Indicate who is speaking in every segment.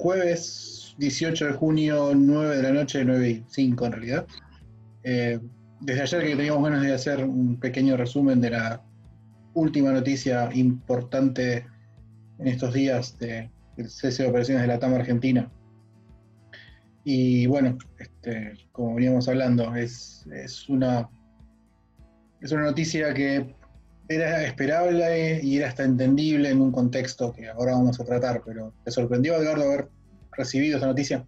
Speaker 1: jueves 18 de junio, 9 de la noche, 9:05 en realidad. Desde ayer que teníamos ganas de hacer un pequeño resumen de la última noticia importante en estos días del cese de operaciones de la TAM Argentina. Y bueno, como veníamos hablando, es una noticia que era esperable y era hasta entendible en un contexto que ahora vamos a tratar, pero ¿te sorprendió, Edgardo, haber recibido esta noticia?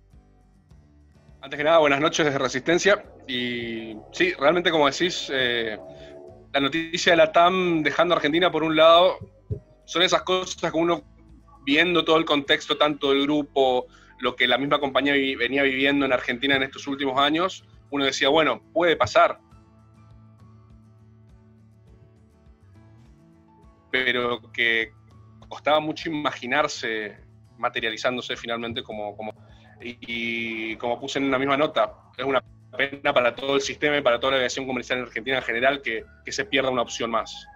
Speaker 2: Antes que nada, buenas noches desde Resistencia. Y sí, realmente como decís, la noticia de la TAM dejando a Argentina por un lado, son esas cosas que uno, viendo todo el contexto, tanto del grupo, lo que la misma compañía venía viviendo en Argentina en estos últimos años, uno decía, bueno, puede pasar. Pero que costaba mucho imaginarse materializándose finalmente y como puse en una misma nota, es una pena para todo el sistema y para toda la aviación comercial en Argentina en general que se pierda una opción más.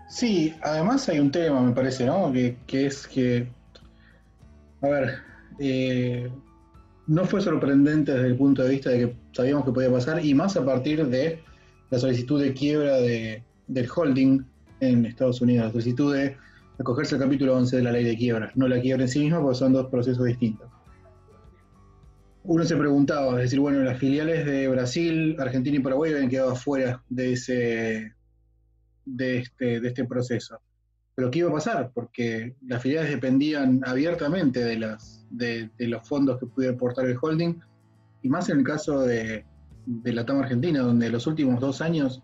Speaker 1: Sí, además hay un tema, me parece, ¿no? Que es que, a ver, no fue sorprendente desde el punto de vista de que sabíamos que podía pasar, y más a partir de la solicitud de quiebra del holding en Estados Unidos, la solicitud de acogerse al capítulo 11 de la ley de quiebras, no la quiebra en sí misma, porque son dos procesos distintos. Uno se preguntaba, es decir, bueno, las filiales de Brasil, Argentina y Paraguay habían quedado afuera de este proceso. Pero ¿qué iba a pasar? Porque las filiales dependían abiertamente de los fondos que pudiera aportar el holding, y más en el caso de la TAM Argentina, donde los últimos 2 años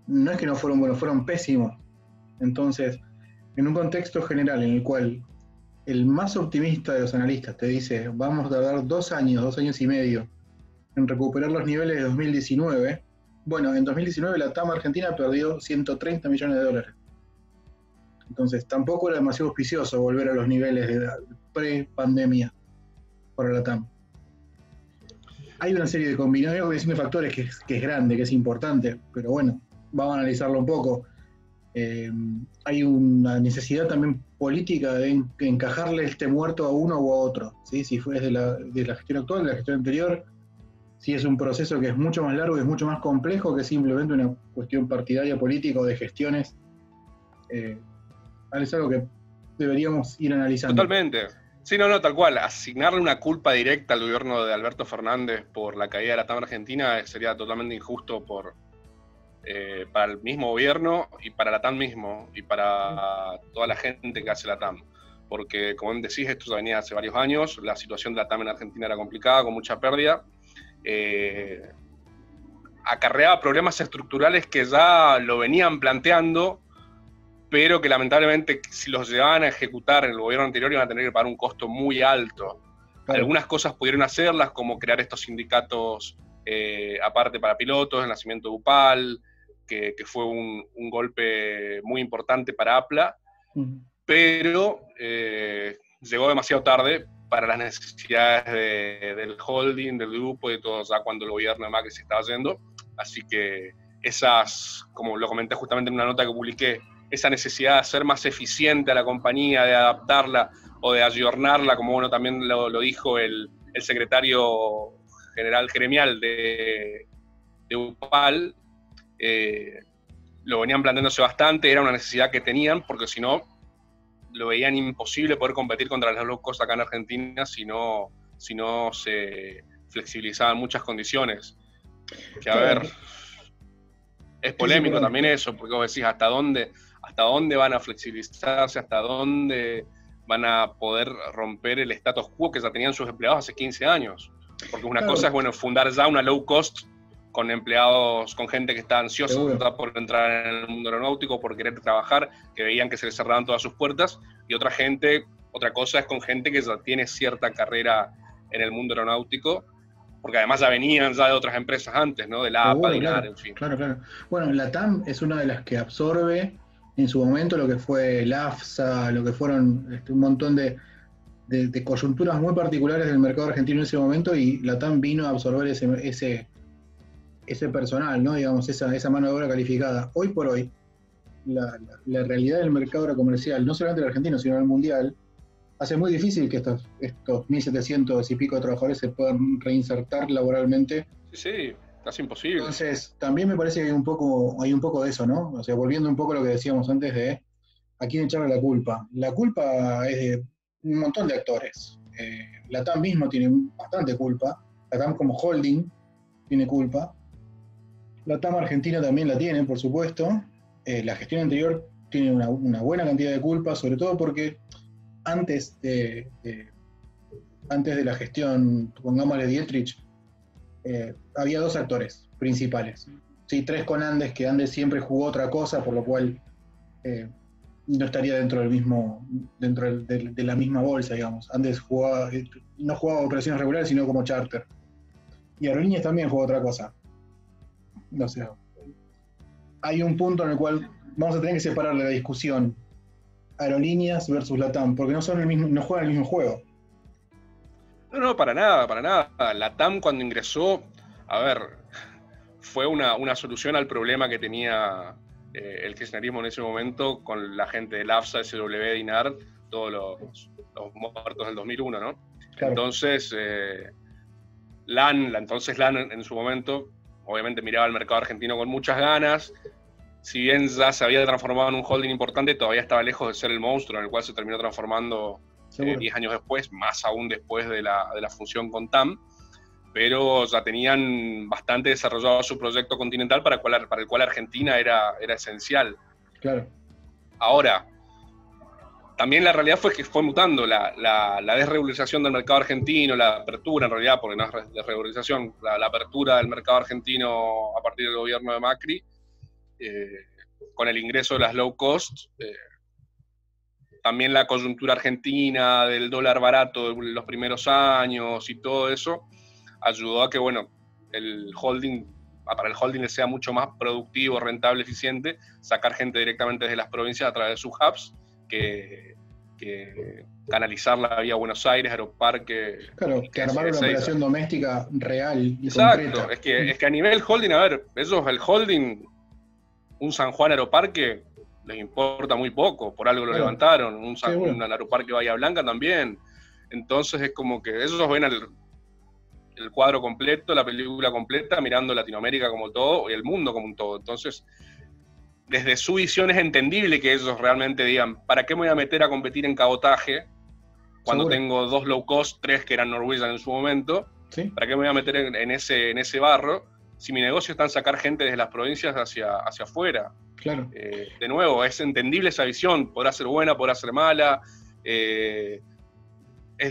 Speaker 1: no es que no fueron buenos, fueron pésimos. Entonces, en un contexto general en el cual el más optimista de los analistas te dice vamos a tardar 2 años y medio en recuperar los niveles de 2019, bueno, en 2019 la TAM Argentina perdió 130 millones de dólares. Entonces tampoco era demasiado auspicioso volver a los niveles de pre-pandemia para la TAM. Hay una serie de combinaciones de factores que es grande, que es importante, pero bueno, vamos a analizarlo un poco. Hay una necesidad también política de encajarle este muerto a uno u a otro, ¿sí? Si fue de la gestión actual, de la gestión anterior, si es un proceso que es mucho más largo y es mucho más complejo que simplemente una cuestión partidaria, política o de gestiones. Es algo que deberíamos ir analizando.
Speaker 2: Totalmente. Sí, no, tal cual. Asignarle una culpa directa al gobierno de Alberto Fernández por la caída de la TAM Argentina sería totalmente injusto para el mismo gobierno y para la TAM mismo y para toda la gente que hace la TAM. Porque, como decís, esto venía hace varios años, la situación de la TAM en Argentina era complicada, con mucha pérdida. Acarreaba problemas estructurales que ya lo venían planteando, pero que lamentablemente si los llevaban a ejecutar en el gobierno anterior iban a tener que pagar un costo muy alto. Claro. Algunas cosas pudieron hacerlas, como crear estos sindicatos aparte para pilotos, el nacimiento de UPAL, que fue un golpe muy importante para APLA, pero llegó demasiado tarde para las necesidades del holding, del grupo y de todo, ya cuando el gobierno de Macri se estaba yendo. Así que esas, como lo comenté justamente en una nota que publiqué, esa necesidad de hacer más eficiente a la compañía, de adaptarla o de ayornarla, como uno también lo dijo el secretario general gremial de UPAL, lo venían planteándose bastante, era una necesidad que tenían, porque si no, lo veían imposible poder competir contra las low cost acá en Argentina si no se flexibilizaban muchas condiciones. Que a ver, es polémico sí, también eso, porque vos decís hasta dónde van a flexibilizarse, hasta dónde van a poder romper el status quo que ya tenían sus empleados hace 15 años. Porque una cosa es, bueno, fundar ya una low cost con empleados, con gente que está ansiosa por entrar en el mundo aeronáutico, por querer trabajar, que veían que se les cerraban todas sus puertas, y otra cosa es con gente que ya tiene cierta carrera en el mundo aeronáutico, porque además ya venían de otras empresas antes, ¿no? De la APA, de INAR, en fin.
Speaker 1: Claro. Bueno, la TAM es una de las que absorbe en su momento lo que fue el AFSA, lo que fueron un montón de coyunturas muy particulares del mercado argentino en ese momento, y la TAM vino a absorber ese personal, ¿no? Digamos, esa mano de obra calificada. Hoy por hoy, la realidad del mercado aerocomercial, no solamente el argentino, sino el mundial, hace muy difícil que estos 1.700 y pico de trabajadores se puedan reinsertar laboralmente.
Speaker 2: Sí, casi imposible.
Speaker 1: Entonces, también me parece que hay un poco de eso, ¿no? O sea, volviendo un poco a lo que decíamos antes de a quién echarle la culpa. La culpa es de un montón de actores. La TAM mismo tiene bastante culpa. La TAM como holding tiene culpa. La TAM Argentina también la tiene, por supuesto. La gestión anterior tiene una buena cantidad de culpa, sobre todo porque antes de la gestión, pongámosle Dietrich, había 2 actores principales. Sí, 3 con Andes, que Andes siempre jugó otra cosa, por lo cual no estaría dentro de la misma bolsa, digamos. Andes no jugaba operaciones regulares, sino como charter. Y Aerolíneas también jugó otra cosa. O sea, hay un punto en el cual vamos a tener que separar la discusión Aerolíneas versus LATAM, porque no juegan el mismo juego.
Speaker 2: No, para nada. La TAM cuando ingresó, a ver, fue una solución al problema que tenía el kirchnerismo en ese momento con la gente del AFSA, SW, DINAR, todos los muertos del 2001, ¿no? Claro. Entonces, LAN en su momento, obviamente miraba al mercado argentino con muchas ganas. Si bien ya se había transformado en un holding importante, todavía estaba lejos de ser el monstruo en el cual se terminó transformando 10 años después, más aún después de la fusión con TAM, pero ya tenían bastante desarrollado su proyecto continental para el cual Argentina era esencial.
Speaker 1: Claro.
Speaker 2: Ahora, también la realidad fue que fue mutando la desregularización del mercado argentino, la apertura en realidad, porque no es desregularización, la apertura del mercado argentino a partir del gobierno de Macri, con el ingreso de las low cost, también la coyuntura argentina del dólar barato de los primeros años y todo eso, ayudó a que, bueno, para el holding le sea mucho más productivo, rentable, eficiente, sacar gente directamente desde las provincias a través de sus hubs, que canalizarla vía Buenos Aires, Aeroparque.
Speaker 1: Claro, que armar una operación doméstica real y
Speaker 2: exacto,
Speaker 1: concreta.
Speaker 2: Es que a nivel holding, a ver, ellos, el holding, un San Juan Aeroparque, les importa muy poco, por algo lo levantaron, un Aeroparque Bahía Blanca también. Entonces es como que ellos ven el cuadro completo, la película completa, mirando Latinoamérica como todo y el mundo como un todo. Entonces, desde su visión es entendible que ellos realmente digan, ¿para qué me voy a meter a competir en cabotaje cuando tengo 2 low cost, 3 que eran Norwegian en su momento? ¿Sí? ¿Para qué me voy a meter en ese barro si mi negocio está en sacar gente desde las provincias hacia afuera?
Speaker 1: Claro.
Speaker 2: De nuevo, es entendible esa visión, podrá ser buena, podrá ser mala, es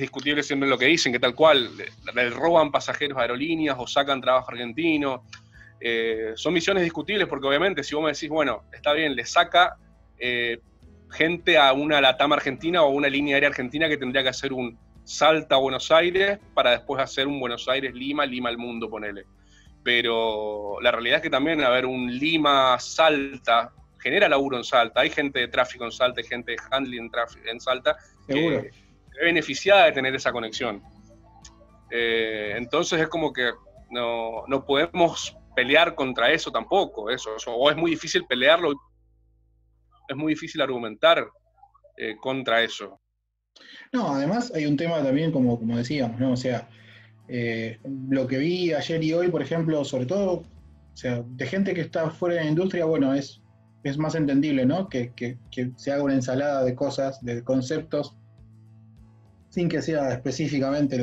Speaker 2: discutible siempre lo que dicen, que tal cual, le roban pasajeros a aerolíneas o sacan trabajo argentino. Son visiones discutibles porque obviamente si vos me decís, bueno, está bien, le saca gente a una LATAM argentina o una línea aérea argentina que tendría que hacer un Salta a Buenos Aires para después hacer un Buenos Aires-Lima, Lima al mundo, ponele. Pero la realidad es que también, a ver, un Lima-Salta genera laburo en Salta, hay gente de tráfico en Salta, hay gente de handling en Salta que es beneficiada de tener esa conexión. Entonces es como que no podemos pelear contra eso tampoco, o es muy difícil pelearlo, es muy difícil argumentar contra eso.
Speaker 1: No, además hay un tema también, como decíamos, ¿no? O sea, lo que vi ayer y hoy, por ejemplo, sobre todo, o sea, de gente que está fuera de la industria, bueno, es más entendible, ¿no? Que se haga una ensalada de cosas, de conceptos, sin que sea específicamente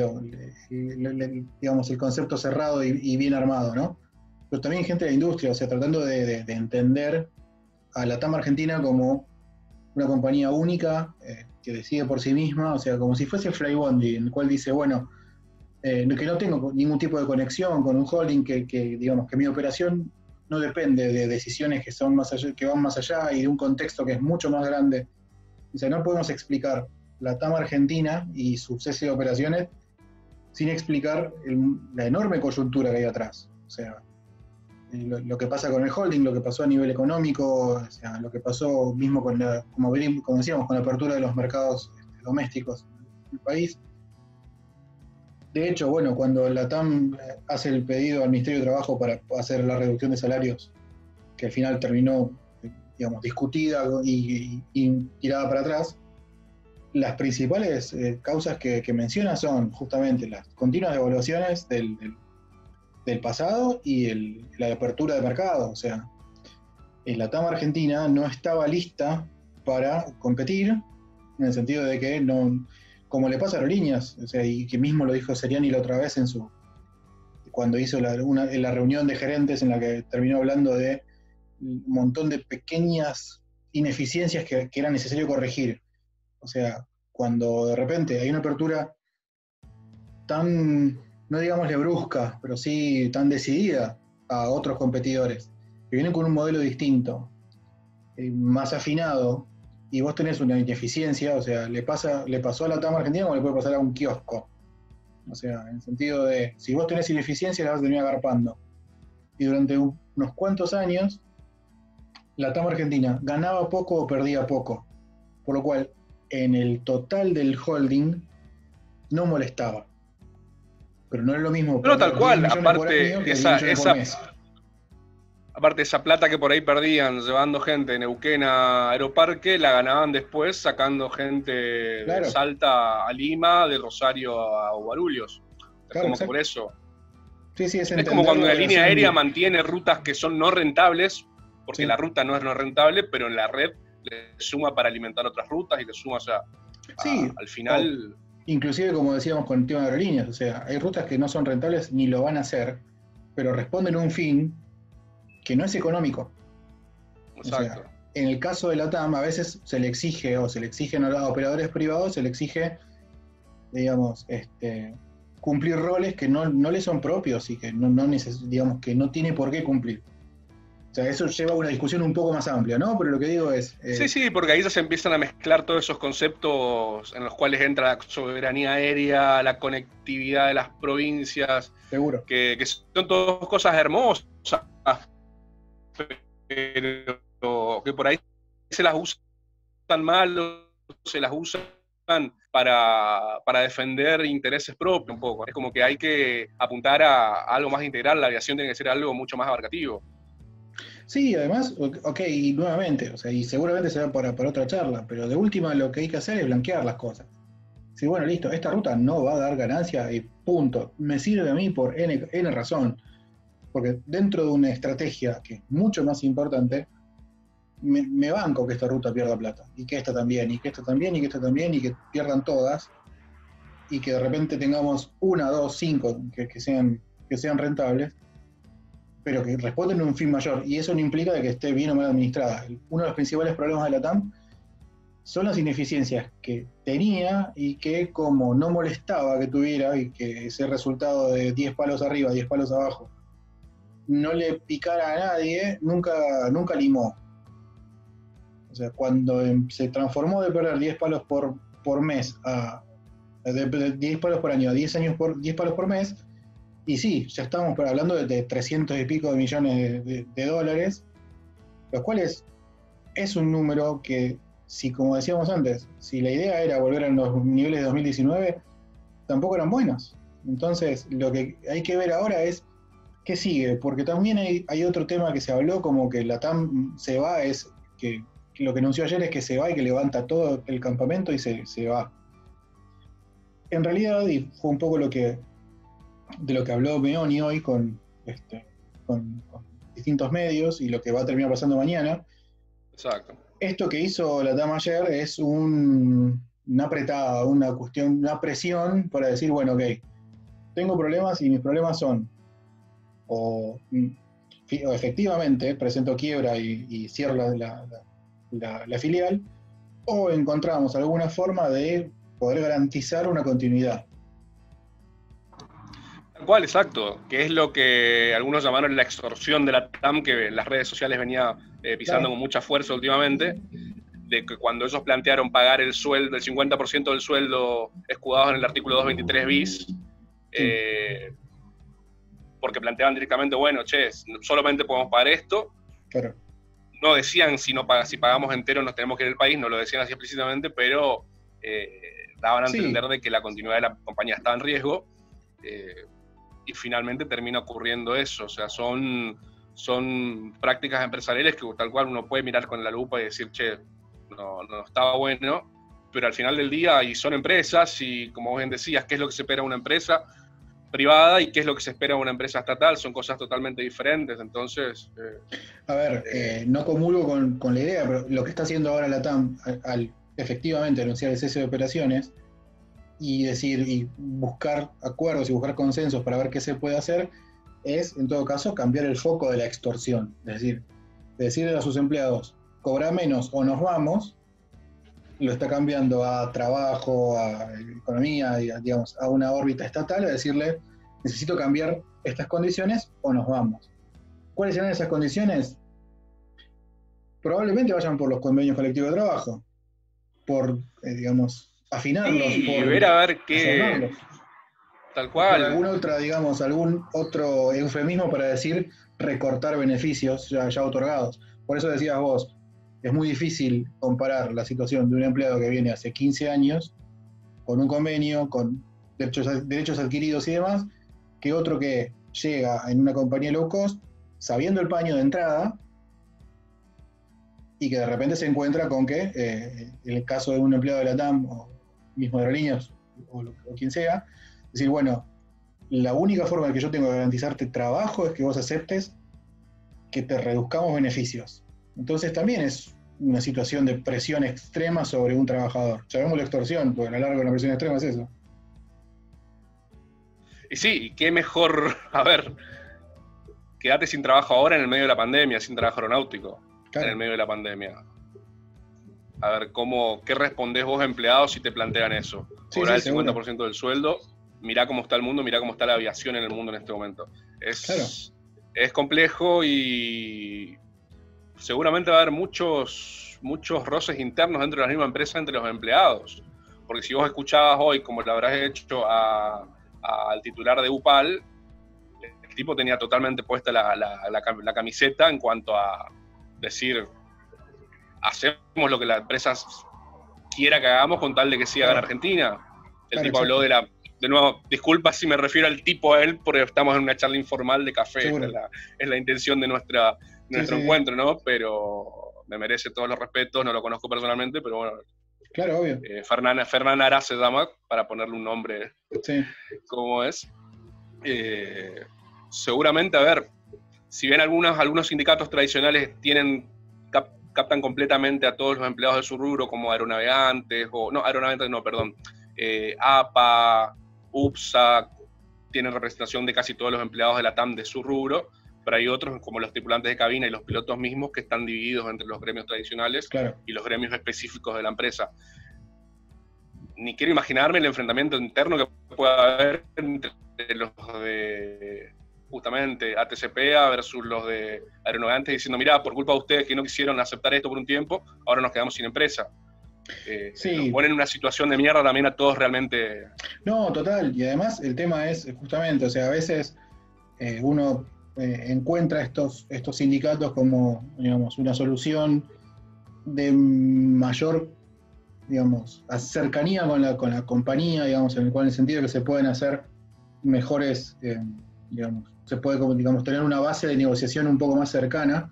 Speaker 1: digamos, el concepto cerrado y bien armado, ¿no? Pero también gente de la industria, o sea, tratando de entender a la TAM Argentina como una compañía única que decide por sí misma, o sea, como si fuese Flybondi, en el cual dice, bueno, que no tengo ningún tipo de conexión con un holding que digamos, que mi operación no depende de decisiones que van más allá y de un contexto que es mucho más grande. O sea, no podemos explicar la TAM Argentina y su cese de operaciones sin explicar la enorme coyuntura que hay atrás. O sea, lo que pasa con el holding, lo que pasó a nivel económico, o sea, lo que pasó mismo como decíamos, con la apertura de los mercados domésticos del país. De hecho, bueno, cuando la TAM hace el pedido al Ministerio de Trabajo para hacer la reducción de salarios, que al final terminó, digamos, discutida y tirada para atrás, las principales causas que menciona son justamente las continuas devaluaciones del pasado y la apertura de mercado. O sea, la TAM Argentina no estaba lista para competir, en el sentido de que no, como le pasa a Aerolíneas, o sea, y que mismo lo dijo Seriani la otra vez cuando hizo la reunión de gerentes en la que terminó hablando de un montón de pequeñas ineficiencias que era necesario corregir. O sea, cuando de repente hay una apertura tan, no digámosle brusca, pero sí tan decidida a otros competidores, que vienen con un modelo distinto, más afinado, y vos tenés una ineficiencia, o sea, le pasó a la TAM Argentina como le puede pasar a un kiosco. O sea, en el sentido de, si vos tenés ineficiencia, la vas a terminar agarpando. Y durante unos cuantos años, la TAM Argentina ganaba poco o perdía poco. Por lo cual, en el total del holding, no molestaba. Pero no es lo mismo
Speaker 2: Pero tal cual,
Speaker 1: 10 millones por año que 10 millones por mes.
Speaker 2: Aparte, esa plata que por ahí perdían llevando gente de Neuquén a Aeroparque, la ganaban después sacando gente
Speaker 1: Claro.
Speaker 2: de Salta a Lima, de Rosario a Guarulhos. Es
Speaker 1: Claro,
Speaker 2: como
Speaker 1: exacto.
Speaker 2: por eso.
Speaker 1: Sí,
Speaker 2: Es como cuando una línea aérea mantiene rutas que son no rentables, porque
Speaker 1: Sí.
Speaker 2: la ruta no es no rentable, pero en la red le suma para alimentar otras rutas y le suma, o sea,
Speaker 1: Sí,
Speaker 2: al final...
Speaker 1: inclusive como decíamos con el tema de aerolíneas, o sea, hay rutas que no son rentables ni lo van a hacer, pero responden a un fin que no es económico.
Speaker 2: Exacto.
Speaker 1: O sea, en el caso de la TAM a veces se le exige, o se le exigen a los operadores privados, se le exige, digamos, cumplir roles que no le son propios y que digamos, que no tiene por qué cumplir. O sea, eso lleva a una discusión un poco más amplia, ¿no? Pero lo que digo es...
Speaker 2: Sí, porque ahí ya se empiezan a mezclar todos esos conceptos en los cuales entra la soberanía aérea, la conectividad de las provincias.
Speaker 1: Seguro.
Speaker 2: Que son todas cosas hermosas, pero que por ahí se las usan mal o se las usan para defender intereses propios un poco. Es como que hay que apuntar a algo más integral, la aviación tiene que ser algo mucho más abarcativo.
Speaker 1: Sí, además, ok, y nuevamente, o sea, y seguramente será para otra charla, pero de última lo que hay que hacer es blanquear las cosas. Sí, bueno, listo, esta ruta no va a dar ganancia y punto. Me sirve a mí por N razón. Porque dentro de una estrategia que es mucho más importante, me banco que esta ruta pierda plata. Y que esta también, y que esta también, y que esta también, y que pierdan todas. Y que de repente tengamos 1, 2, 5 que sean rentables, pero que responden a un fin mayor. Y eso no implica de que esté bien o mal administrada. Uno de los principales problemas de la TAM son las ineficiencias que tenía y que como no molestaba que tuviera y que ese resultado de 10 palos arriba, 10 palos abajo, no le picara a nadie, nunca limó. O sea, cuando se transformó de perder 10 palos por mes de 10 palos por año a 10 palos por mes, y sí, ya estamos hablando de 300 y pico de millones de dólares, los cuales es un número que, si como decíamos antes, si la idea era volver a los niveles de 2019, tampoco eran buenos. Entonces, lo que hay que ver ahora es qué sigue, porque también hay otro tema que se habló, como que la TAM se va, es que lo que anunció ayer es que se va y que levanta todo el campamento y se va. En realidad, y fue un poco de lo que habló Meoni hoy con distintos medios y lo que va a terminar pasando mañana.
Speaker 2: Exacto.
Speaker 1: Esto que hizo la TAM ayer es una apretada, una cuestión, una presión para decir, bueno, ok, tengo problemas y mis problemas son o efectivamente presento quiebra y cierro la filial, o encontramos alguna forma de poder garantizar una continuidad.
Speaker 2: Tal cual, exacto, que es lo que algunos llamaron la extorsión de la TAM, que en las redes sociales venía pisando con mucha fuerza últimamente, de que cuando ellos plantearon pagar el sueldo, el 50% del sueldo escudado en el artículo 223 bis, porque planteaban directamente, bueno, che, solamente podemos pagar esto.
Speaker 1: Claro.
Speaker 2: No decían si pagamos entero nos tenemos que ir del país, no lo decían así explícitamente, pero daban a entender de que la continuidad de la compañía estaba en riesgo. Y finalmente termina ocurriendo eso. O sea, son prácticas empresariales que tal cual uno puede mirar con la lupa y decir, che, no estaba bueno, pero al final del día y son empresas y, como vos bien decías, ¿qué es lo que se espera de una empresa privada y qué es lo que se espera de una empresa estatal? Son cosas totalmente diferentes, entonces...
Speaker 1: A ver, no comulgo con la idea, pero lo que está haciendo ahora la TAM al efectivamente anunciar el cese de operaciones y decir y buscar acuerdos y buscar consensos para ver qué se puede hacer, es en todo caso cambiar el foco de la extorsión. Es decir, decirle a sus empleados, cobra menos o nos vamos, lo está cambiando a trabajo, a economía, digamos, a una órbita estatal, a decirle, necesito cambiar estas condiciones o nos vamos. ¿Cuáles serán esas condiciones? Probablemente vayan por los convenios colectivos de trabajo, por, digamos, afinarlos,
Speaker 2: sí,
Speaker 1: por
Speaker 2: ver a ver qué... Tal cual.
Speaker 1: Por alguna otra, digamos, algún otro eufemismo para decir recortar beneficios ya otorgados. Por eso decías vos, es muy difícil comparar la situación de un empleado que viene hace 15 años con un convenio, con derechos adquiridos y demás, que otro que llega en una compañía low cost, sabiendo el paño de entrada, y que de repente se encuentra con que, en el caso de un empleado de la TAM, o mismo de aerolíneas, o quien sea, decir, bueno, la única forma en que yo tengo de garantizarte trabajo es que vos aceptes que te reduzcamos beneficios. Entonces también es una situación de presión extrema sobre un trabajador. Llamemos la extorsión, porque a lo largo de la presión extrema es eso.
Speaker 2: Y sí, qué mejor, a ver, quedate sin trabajo ahora en el medio de la pandemia, sin trabajo aeronáutico, claro, en el medio de la pandemia. A ver, ¿qué respondés vos, empleados, si te plantean eso? Cobrar el 50% del sueldo, mirá cómo está el mundo, mirá cómo está la aviación en el mundo en este momento. Es complejo y seguramente va a haber muchos roces internos dentro de la misma empresa entre los empleados. Porque si vos escuchabas hoy, como lo habrás hecho al titular de UPAL, el tipo tenía totalmente puesta la camiseta en cuanto a decir, hacemos lo que la empresa quiera que hagamos con tal de que siga en Argentina. El tipo habló de nuevo, disculpa si me refiero al tipo a él, porque estamos en una charla informal de café, es la intención de nuestro encuentro, ¿no? Pero me merece todos los respetos, no lo conozco personalmente, pero bueno.
Speaker 1: Claro, obvio.
Speaker 2: Fernán Ara se llama, para ponerle un nombre como es. Seguramente, a ver, si bien algunos sindicatos tradicionales captan completamente a todos los empleados de su rubro, como aeronavegantes, APA, UPSA, tienen representación de casi todos los empleados de la TAM de su rubro, pero hay otros, como los tripulantes de cabina y los pilotos mismos, que están divididos entre los gremios tradicionales y los gremios específicos de la empresa. Ni quiero imaginarme el enfrentamiento interno que pueda haber entre los de justamente ATCP versus los de aeronavegantes, diciendo, mirá, por culpa de ustedes que no quisieron aceptar esto por un tiempo, ahora nos quedamos sin empresa. Nos ponen en una situación de mierda también a todos realmente.
Speaker 1: No, total, y además el tema es justamente, o sea, a veces uno encuentra estos sindicatos como, digamos, una solución de mayor, digamos, cercanía con la compañía, digamos, en el sentido que se pueden hacer mejores, digamos, se puede, digamos, tener una base de negociación un poco más cercana,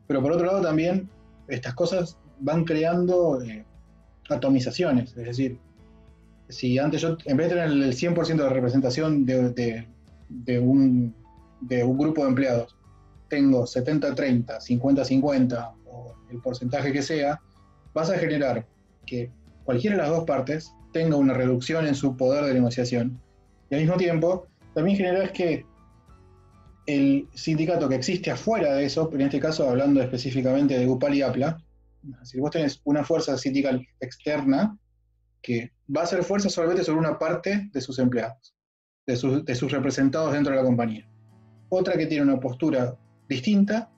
Speaker 1: pero por otro lado también estas cosas van creando atomizaciones, es decir, si antes yo, en vez de tener el 100% de representación de un grupo de empleados, tengo 70-30, 50-50, o el porcentaje que sea, vas a generar que cualquiera de las dos partes tenga una reducción en su poder de negociación, y al mismo tiempo también generas que el sindicato que existe afuera de eso, en este caso hablando específicamente de UPAL y APLA, es decir, vos tenés una fuerza sindical externa que va a hacer fuerza solamente sobre una parte de sus empleados, de sus representados dentro de la compañía. Otra que tiene una postura distinta,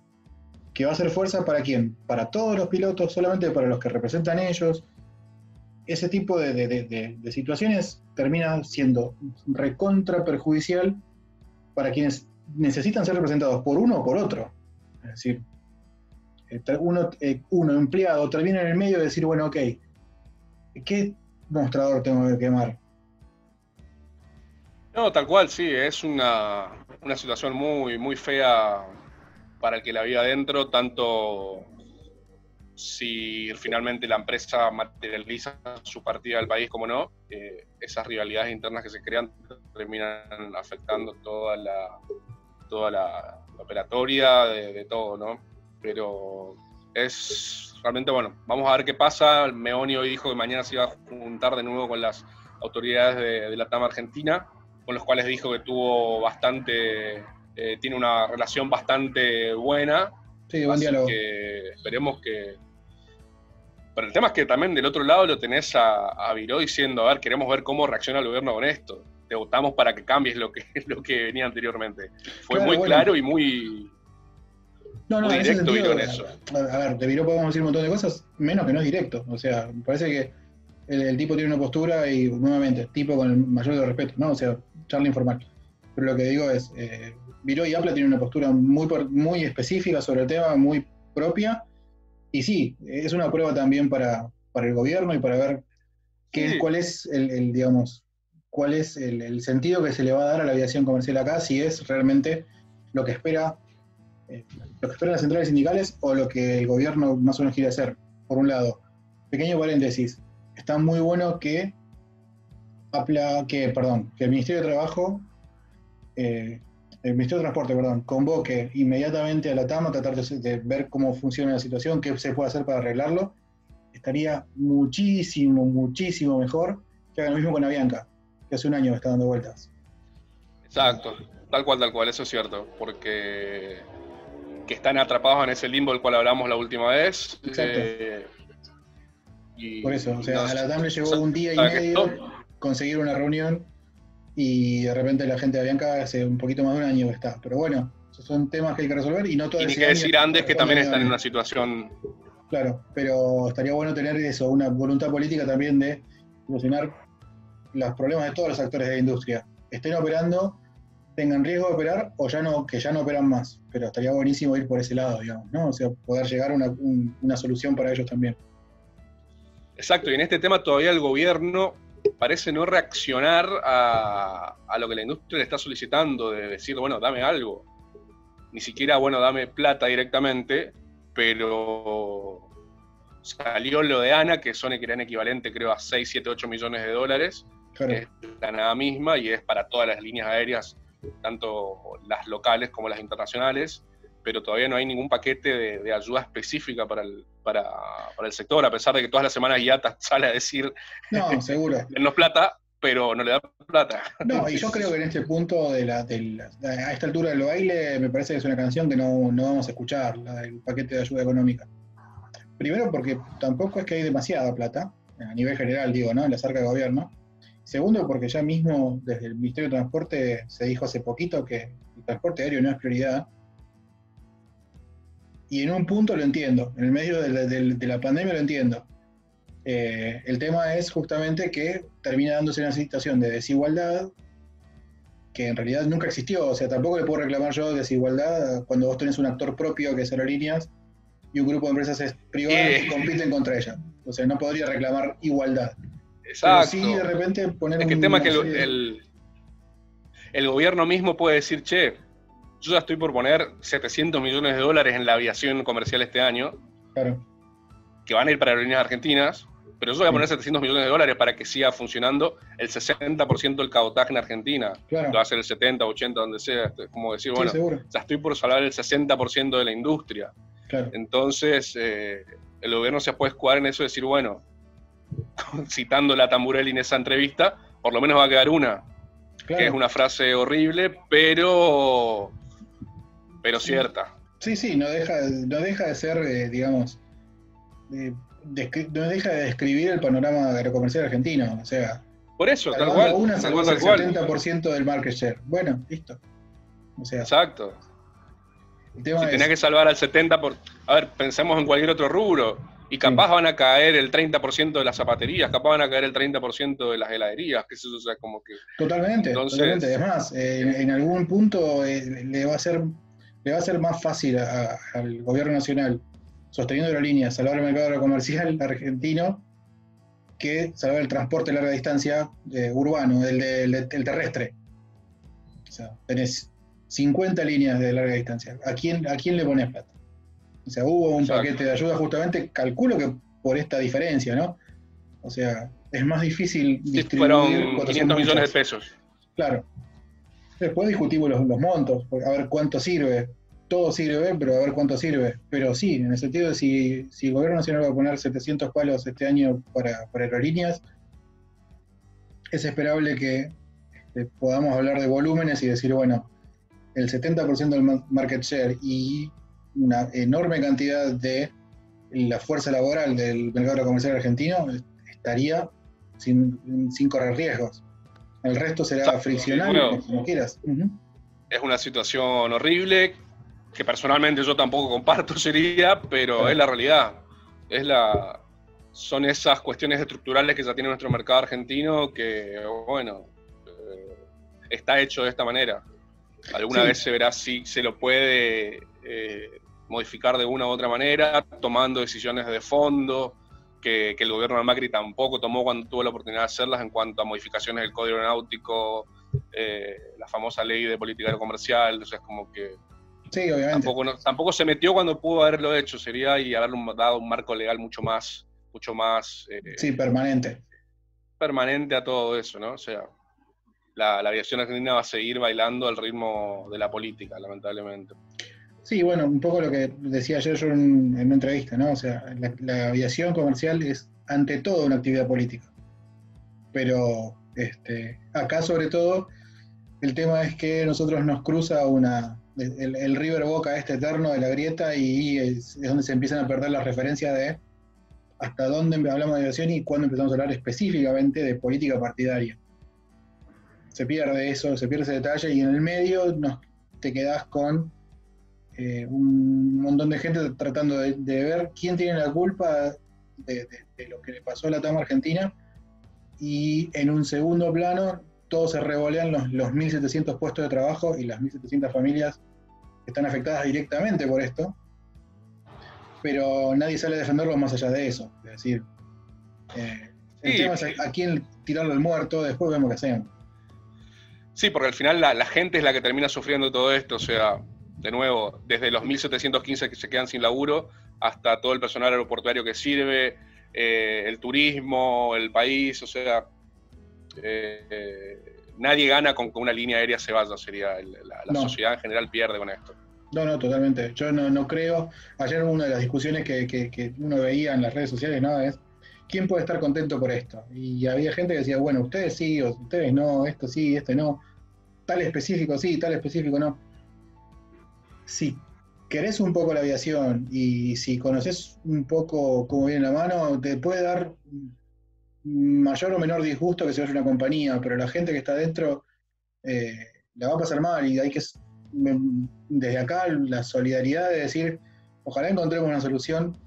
Speaker 1: que va a hacer fuerza ¿para quién? Para todos los pilotos, solamente para los que representan ellos. Ese tipo de situaciones termina siendo recontra perjudicial para quienes necesitan ser representados por uno o por otro. Es decir, uno empleado termina en el medio de decir, bueno, ok, ¿qué mostrador tengo que quemar?
Speaker 2: No, tal cual, sí, es una situación muy, muy fea para el que la vive adentro, tanto si finalmente la empresa materializa su partida del país como no, esas rivalidades internas que se crean terminan afectando toda la operatoria de todo, ¿no? Pero es realmente, bueno, vamos a ver qué pasa. Meoni hoy dijo que mañana se iba a juntar de nuevo con las autoridades de la TAM Argentina, con los cuales dijo que tiene una relación bastante buena.
Speaker 1: Sí, buen diálogo.
Speaker 2: Que esperemos que... Pero el tema es que también del otro lado lo tenés a Viró diciendo, a ver, queremos ver cómo reacciona el gobierno con esto. Te votamos para que cambies lo que venía anteriormente. Fue muy claro y muy directo Viró en eso.
Speaker 1: A ver, de Viró podemos decir un montón de cosas, menos que no es directo. O sea, me parece que el tipo tiene una postura y, nuevamente, tipo con el mayor de los respetos, ¿no? O sea, charla informal. Pero lo que digo es, Viró y Apla tienen una postura muy específica sobre el tema, muy propia. Y sí, es una prueba también para el gobierno y para ver cuál es cuál es el sentido que se le va a dar a la aviación comercial acá, si es realmente lo que esperan las centrales sindicales o lo que el gobierno más o menos quiere hacer. Por un lado, pequeño paréntesis, está muy bueno que el Ministerio de Trabajo, el Ministerio de Transporte, convoque inmediatamente a la TAM a tratar de ver cómo funciona la situación, qué se puede hacer para arreglarlo. Estaría muchísimo, muchísimo mejor que hagan lo mismo con Avianca, que hace un año está dando vueltas.
Speaker 2: Exacto, tal cual, eso es cierto, porque que están atrapados en ese limbo del cual hablamos la última vez.
Speaker 1: Exacto. Por eso, o sea, a la TAM le llevó un día y medio conseguir una reunión y de repente la gente de Avianca hace un poquito más de un año que está. Pero bueno, esos son temas que hay que resolver y no todo.
Speaker 2: Y ni que decir Andes, que también están en una situación...
Speaker 1: Claro, pero estaría bueno tener eso, una voluntad política también de solucionar los problemas de todos los actores de la industria. Estén operando, tengan riesgo de operar o que ya no operan más. Pero estaría buenísimo ir por ese lado, digamos, ¿no? O sea, poder llegar a una solución para ellos también.
Speaker 2: Exacto, y en este tema todavía el gobierno parece no reaccionar a lo que la industria le está solicitando, de decir, bueno, dame algo. Ni siquiera, bueno, dame plata directamente, pero salió lo de ANA, que eran equivalente, creo, a 6, 7, 8 millones de dólares, claro. Que es la nada misma y es para todas las líneas aéreas, tanto las locales como las internacionales, pero todavía no hay ningún paquete de ayuda específica para el sector, a pesar de que todas las semanas IATA sale a decir
Speaker 1: no, seguro.
Speaker 2: Denos plata, pero no le da plata.
Speaker 1: No, y yo creo que en este punto, a esta altura del baile, me parece que es una canción que no vamos a escuchar, el paquete de ayuda económica. Primero porque tampoco es que hay demasiada plata, a nivel general digo, ¿no? En la arcas de gobierno. Segundo porque ya mismo desde el Ministerio de Transporte se dijo hace poquito que el transporte aéreo no es prioridad. Y en un punto lo entiendo, en el medio de la pandemia lo entiendo. El tema es justamente que termina dándose una situación de desigualdad que en realidad nunca existió. O sea, tampoco le puedo reclamar yo desigualdad cuando vos tenés un actor propio que es Aerolíneas y un grupo de empresas privadas que compiten contra ella. O sea, no podría reclamar igualdad.
Speaker 2: Exacto.
Speaker 1: Pero sí, de repente poner
Speaker 2: el tema es que el gobierno mismo puede decir, che, yo ya estoy por poner 700 millones de dólares en la aviación comercial este año,
Speaker 1: claro,
Speaker 2: que van a ir para aerolíneas argentinas, pero yo voy a poner 700 millones de dólares para que siga funcionando el 60% del cabotaje en Argentina.
Speaker 1: Claro.
Speaker 2: Va a ser el 70, 80, donde sea. Es como decir, bueno,
Speaker 1: seguro.
Speaker 2: Ya estoy por salvar el 60% de la industria.
Speaker 1: Claro.
Speaker 2: Entonces, el gobierno se puede escudar en eso y decir, bueno, citando la Tamburelli en esa entrevista, por lo menos va a quedar una. Claro. Que es una frase horrible, pero cierta.
Speaker 1: Sí, no deja de ser, digamos, no deja de describir el panorama aerocomercial argentino, o sea...
Speaker 2: Por eso, tal cual.
Speaker 1: Una sacó el 70% del market share. Bueno, listo. O sea...
Speaker 2: Exacto.
Speaker 1: El tema
Speaker 2: si tenés que salvar al 70%... A ver, pensemos en cualquier otro rubro. Y capaz van a caer el 30% de las zapaterías, capaz van a caer el 30% de las heladerías, que eso, o sea, como que...
Speaker 1: Totalmente. Es más, en algún punto le va a ser más fácil al gobierno nacional, sosteniendo aerolíneas, salvar el mercado comercial argentino, que salvar el transporte de larga distancia urbano, el terrestre. O sea, tenés 50 líneas de larga distancia. ¿A quién le pones plata? O sea, hubo un
Speaker 2: Exacto.
Speaker 1: paquete de ayuda justamente, calculo que por esta diferencia, ¿no? O sea, es más difícil
Speaker 2: Sí,
Speaker 1: distribuir
Speaker 2: fueron
Speaker 1: cuando son
Speaker 2: 500 millones de
Speaker 1: muchas.
Speaker 2: pesos.
Speaker 1: Claro. Después discutimos los montos, a ver cuánto sirve. Todo sirve, pero a ver cuánto sirve. Pero sí, en el sentido de si el gobierno nacional va a poner 700 palos este año para aerolíneas, es esperable que podamos hablar de volúmenes y decir, bueno, el 70% del market share y una enorme cantidad de la fuerza laboral del mercado comercial argentino estaría sin correr riesgos. El resto será
Speaker 2: Y
Speaker 1: friccional,
Speaker 2: bueno,
Speaker 1: como quieras. Uh-huh.
Speaker 2: es una situación horrible que personalmente yo tampoco comparto, sería, pero es
Speaker 1: Claro.
Speaker 2: la realidad. Es la, son esas cuestiones estructurales que ya tiene nuestro mercado argentino que, bueno, está hecho de esta manera. Alguna
Speaker 1: Sí,
Speaker 2: vez se verá si se lo puede modificar de una u otra manera, tomando decisiones de fondo, que el gobierno de Macri tampoco tomó cuando tuvo la oportunidad de hacerlas en cuanto a modificaciones del Código Aeronáutico, la famosa ley de política comercial. Entonces, como que
Speaker 1: sí, obviamente.
Speaker 2: tampoco se metió cuando pudo haberlo hecho, sería, y haberle dado un marco legal mucho más
Speaker 1: Sí, permanente.
Speaker 2: permanente a todo eso, ¿no? O sea, la aviación argentina va a seguir bailando al ritmo de la política, lamentablemente.
Speaker 1: Sí, bueno, un poco lo que decía ayer yo en una entrevista, ¿no? O sea, la aviación comercial es ante todo una actividad política. Pero acá sobre todo el tema es que nosotros nos cruza el River Boca este eterno de la grieta y es donde se empiezan a perder las referencias de hasta dónde hablamos de aviación y cuándo empezamos a hablar específicamente de política partidaria. Se pierde eso, se pierde ese detalle y en el medio te quedás con un montón de gente tratando de ver quién tiene la culpa de lo que le pasó a la TAM Argentina y en un segundo plano todos se revolean los 1.700 puestos de trabajo y las 1.700 familias que están afectadas directamente por esto, pero nadie sale a defenderlo más allá de eso. Es decir, el
Speaker 2: Sí,
Speaker 1: tema es a quién tirarlo al muerto, después vemos qué hacemos.
Speaker 2: sí, porque al final la gente es la que termina sufriendo todo esto, o sea, de nuevo, desde los 1.715 que se quedan sin laburo hasta todo el personal aeroportuario que sirve, el turismo, el país, o sea, nadie gana con que una línea aérea se vaya, sería la
Speaker 1: No,
Speaker 2: sociedad en general pierde con esto.
Speaker 1: no, totalmente. Yo no creo. Ayer una de las discusiones que uno veía en las redes sociales, ¿no? Es quién puede estar contento por esto. Y había gente que decía, bueno, ustedes sí, o ustedes no, esto sí, este no, tal específico sí, tal específico no. Si querés un poco la aviación y si conoces un poco cómo viene la mano, te puede dar mayor o menor disgusto que se vaya una compañía, pero la gente que está adentro eh, la va a pasar mal y hay que, desde acá, la solidaridad de decir, ojalá encontremos una solución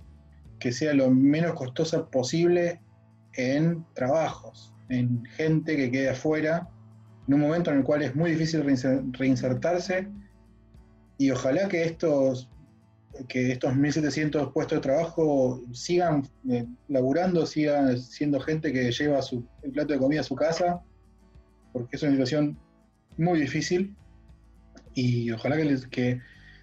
Speaker 1: que sea lo menos costosa posible en trabajos, en gente que quede afuera, en un momento en el cual es muy difícil reinsertarse y ojalá que estos 1.700 puestos de trabajo sigan laburando, sigan siendo gente que lleva el plato de comida a su casa, porque es una situación muy difícil y ojalá que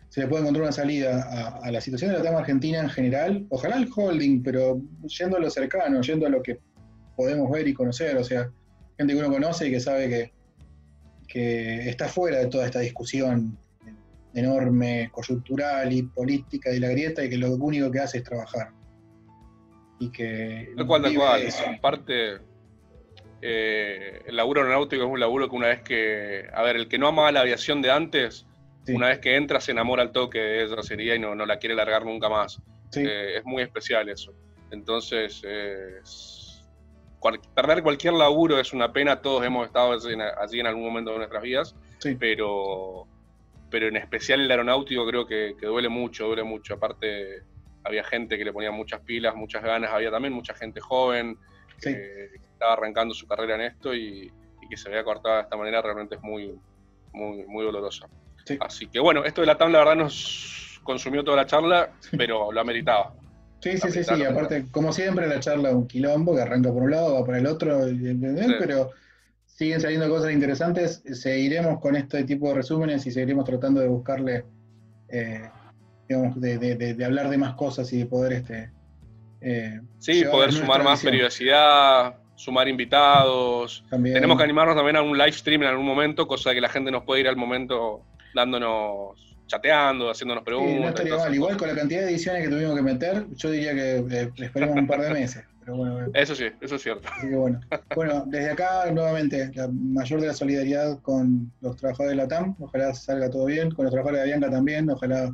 Speaker 1: se le pueda encontrar una salida a la situación de la TAM Argentina en general, ojalá el holding, pero yendo a lo cercano, yendo a lo que podemos ver y conocer, o sea, gente que uno conoce y que sabe que está fuera de toda esta discusión enorme, coyuntural y política de la grieta y que lo único que hace es trabajar. Y que
Speaker 2: Tal cual, tal
Speaker 1: vive
Speaker 2: cual.
Speaker 1: eso.
Speaker 2: Aparte, el laburo aeronáutico es un laburo que una vez que, a ver, el que no amaba la aviación de antes,
Speaker 1: Sí,
Speaker 2: una vez que entra se enamora al toque de esa sería y no la quiere largar nunca más.
Speaker 1: sí,
Speaker 2: Es muy especial eso. Entonces, perder cualquier laburo es una pena, todos hemos estado allí en algún momento de nuestras vidas,
Speaker 1: sí.
Speaker 2: pero en especial el aeronáutico creo que duele mucho, duele mucho. Aparte, había gente que le ponía muchas pilas, muchas ganas, había también mucha gente joven
Speaker 1: Sí.
Speaker 2: que estaba arrancando su carrera en esto y que se vea cortada de esta manera realmente es muy, muy, muy dolorosa.
Speaker 1: Sí.
Speaker 2: Así que bueno, esto de la TAM la verdad nos consumió toda la charla, pero lo ameritaba.
Speaker 1: Sí. Aparte, como siempre, la charla es un quilombo que arranca por un lado, va por el otro,
Speaker 2: Sí.
Speaker 1: pero siguen saliendo cosas interesantes. Seguiremos con este tipo de resúmenes y seguiremos tratando de buscarle digamos, de hablar de más cosas y de poder
Speaker 2: sí, poder sumar más periodicidad, sumar invitados.
Speaker 1: También.
Speaker 2: Tenemos que animarnos también a un live stream en algún momento, cosa de que la gente nos puede ir al momento chateando, haciéndonos preguntas.
Speaker 1: Sí, no estaría mal. Igual con la cantidad de ediciones que tuvimos que meter, yo diría que esperemos un par de meses. Pero bueno,
Speaker 2: eso sí, eso es cierto.
Speaker 1: Así que bueno, desde acá nuevamente la mayor de la solidaridad con los trabajadores de la TAM, ojalá salga todo bien, con los trabajadores de Avianca también, ojalá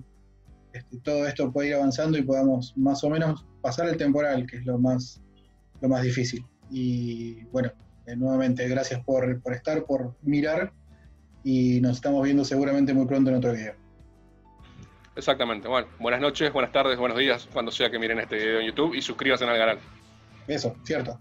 Speaker 1: todo esto pueda ir avanzando y podamos más o menos pasar el temporal, que es lo más difícil. Y bueno, nuevamente gracias por estar, por mirar, y nos estamos viendo seguramente muy pronto en otro video.
Speaker 2: Exactamente. Bueno, buenas noches, buenas tardes, buenos días, cuando sea que miren este video en YouTube, y suscríbanse al canal.
Speaker 1: Eso, cierto.